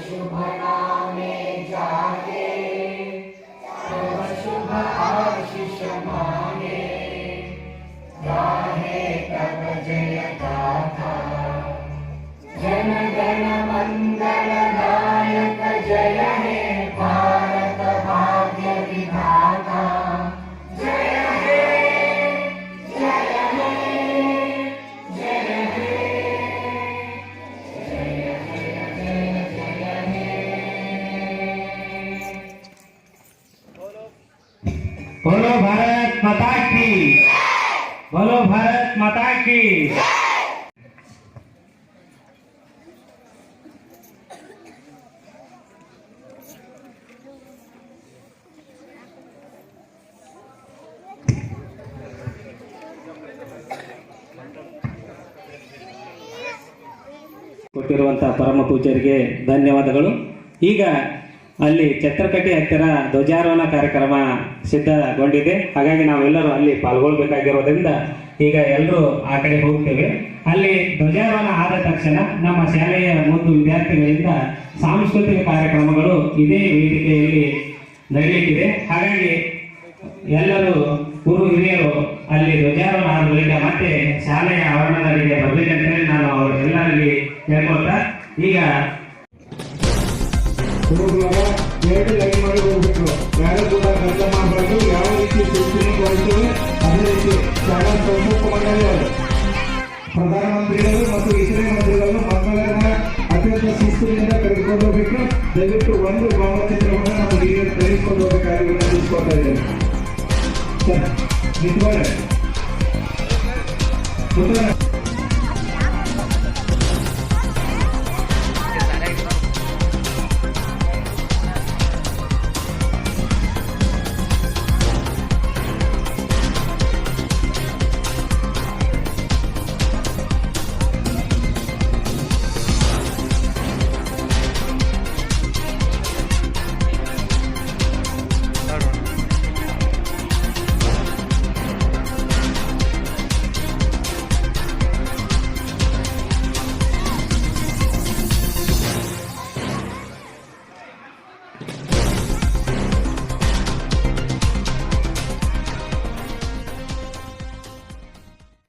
शुभ नामे जागे, शुभ आशीष मांगे, गाहे तब जय गाथा। जन गण मंगलदायक जय हे भारत भाग्य विधाता। जय हे जय हे जय हे बोलो भारत माता की, बोलो भारत माता की। ಕೊಟ್ಟಿರುವಂತಹ ಪರಮ ಪೂಜ್ಯರಿಗೆ ಧನ್ಯವಾದಗಳು. ಈಗ ಅಲ್ಲಿ ಛತ್ರಕಟ್ಟಿ ಹತ್ತಿರ ಧ್ವಜಾರೋಹಣ ಕಾರ್ಯಕ್ರಮ ಸಿದ್ಧಗೊಂಡಿದೆ. ಹಾಗಾಗಿ ನಾವೆಲ್ಲರೂ ಅಲ್ಲಿ ಪಾಲ್ಗೊಳ್ಬೇಕಾಗಿರೋದ್ರಿಂದ ಈಗ ಎಲ್ಲರೂ ಆ ಕಡೆ ಹೋಗ್ತೇವೆ. ಅಲ್ಲಿ ಧ್ವಜಾರೋಹಣ ಆದ ತಕ್ಷಣ ನಮ್ಮ ಶಾಲೆಯ 3 ವಿದ್ಯಾರ್ಥಿಗಳಿಂದ ಸಾಂಸ್ಕೃತಿಕ ಕಾರ್ಯಕ್ರಮಗಳು ಇದೇ ವೇದಿಕೆಯಲ್ಲಿ ನಡೆಯಲಿಕ್ಕಿದೆ. ಹಾಗಾಗಿ ಎಲ್ಲರೂ ಪೂರ್ವ ಹಿರಿಯರು ಅಲ್ಲಿ ಧ್ವಜಾರೋಹಣ ಆದ ಬಳಿಕ ಮತ್ತೆ ಶಾಲೆಯ ಆವರಣದಲ್ಲಿ ಬರಬೇಕಂತ ಹೇಳಿ ನಾನು ಅವರೆಲ್ಲರಲ್ಲಿ ಹೇಳ್ಕೊಳ್ತಾ ಈಗ 2 ಲೈನ್ ಮಾಡಿ ಹೋಗ್ಬೇಕು. ಯಾರು ಕೂಡ ಕೆಲಸ ಮಾಡಬಾರ್ದು. ಯಾವ ರೀತಿ ಸೂಚನೆ ಕೊಡ್ತೇವೆ ಅದೇ ರೀತಿ ಶಾಲಾ ಪ್ರಮುಖ ಮಂಡಳಿಯವರು, ಪ್ರಧಾನಮಂತ್ರಿಗಳು ಮತ್ತು ಇತರೆ ಮಂತ್ರಿಗಳು ಮಕ್ಕಳನ್ನ ಅತ್ಯಂತ ಶಿಸ್ತಿನಿಂದ ಕರೆದುಕೊಂಡು ಹೋಗ್ಬೇಕು. ದಯವಿಟ್ಟು ಒಂದು ಭಾವಚಿತ್ರವನ್ನು ನಮ್ಮ ಹಿರಿಯರು ತೆಗೆದುಕೊಂಡು ಹೋಗಬೇಕಾಗಿ ವಿನಂತಿಸಿಕೊಳ್ತಾ ಇದ್ದೇವೆ. ಸರ್ ನಿಂತ್ಕೊಳ್ಳಿ.